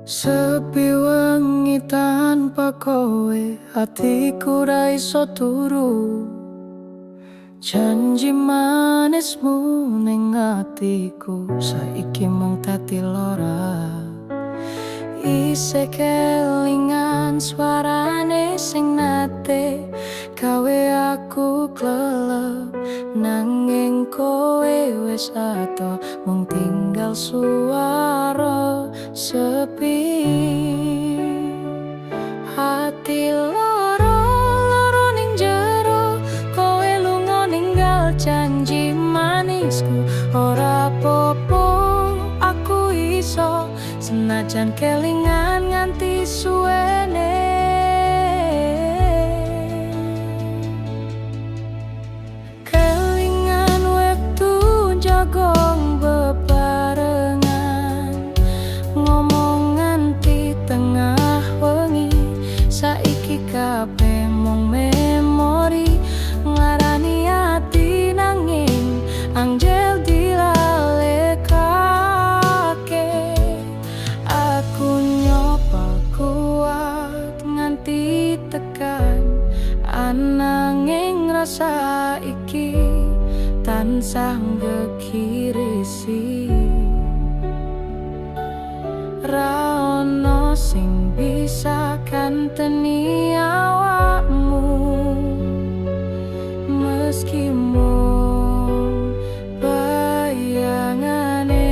Sepi wengi tanpa kowe, hatiku ra iso turu. Janji manismu ning atiku saiki mung dadi lara. Isih kelingan suarane sing nate gawe aku klelep, nanging kowe wis ado mung tinggal suara sepi. Hati loro ning jero, kowe lunga ninggal janji manisku. Ora popo aku iso, senajan kelingan nganti suwene. Kelingan wektu jagong bebarengan, ngomong nganti tengah wengi. Saiki kabeh mung memori, nglarani ati nanging anjel dilalekake. Aku nyoba kuat nganti tekan, ananging rasa iki tansah ngekirisi. Ra ono sing bisa kanteni awakmu, meski mung bayangane.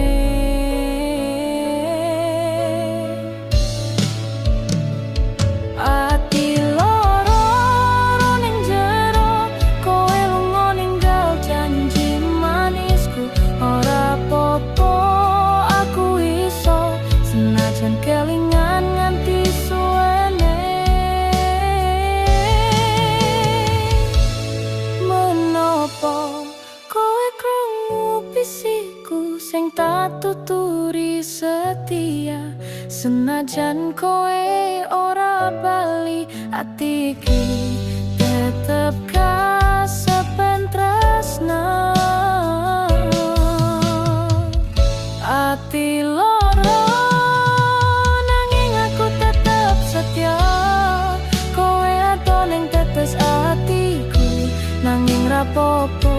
Ati loro ning jero, kowe lunga ninggal janji manisku. Ora popo aku iso, senajan kelingan nganti suwene. Menopo kowe krungu bisiku sing tak tuturi setia, senajan kowe ora bali, ati iki tetep kasepen tresna. Ati loro nanging aku tetep setia, kowe ado ning tetes atiku. Nanging rapopo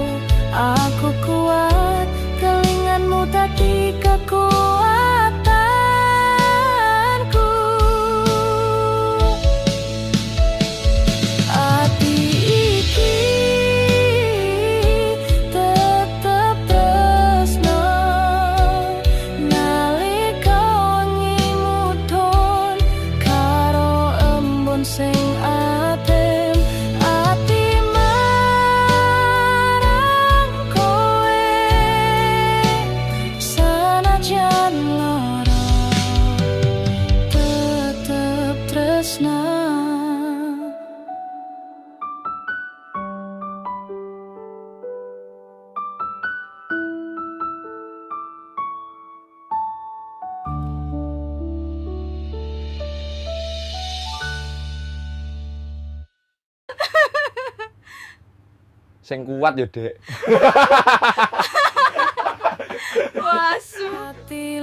aku kuat, kelinganmu dadi kekuatanku. Ati iki tetep tresno, nalika wengi mudhun karo embun sing adem. Ati marang kowe, senajan lara tetep tresna. Sing kuat ya, Dek. Wasu. Hati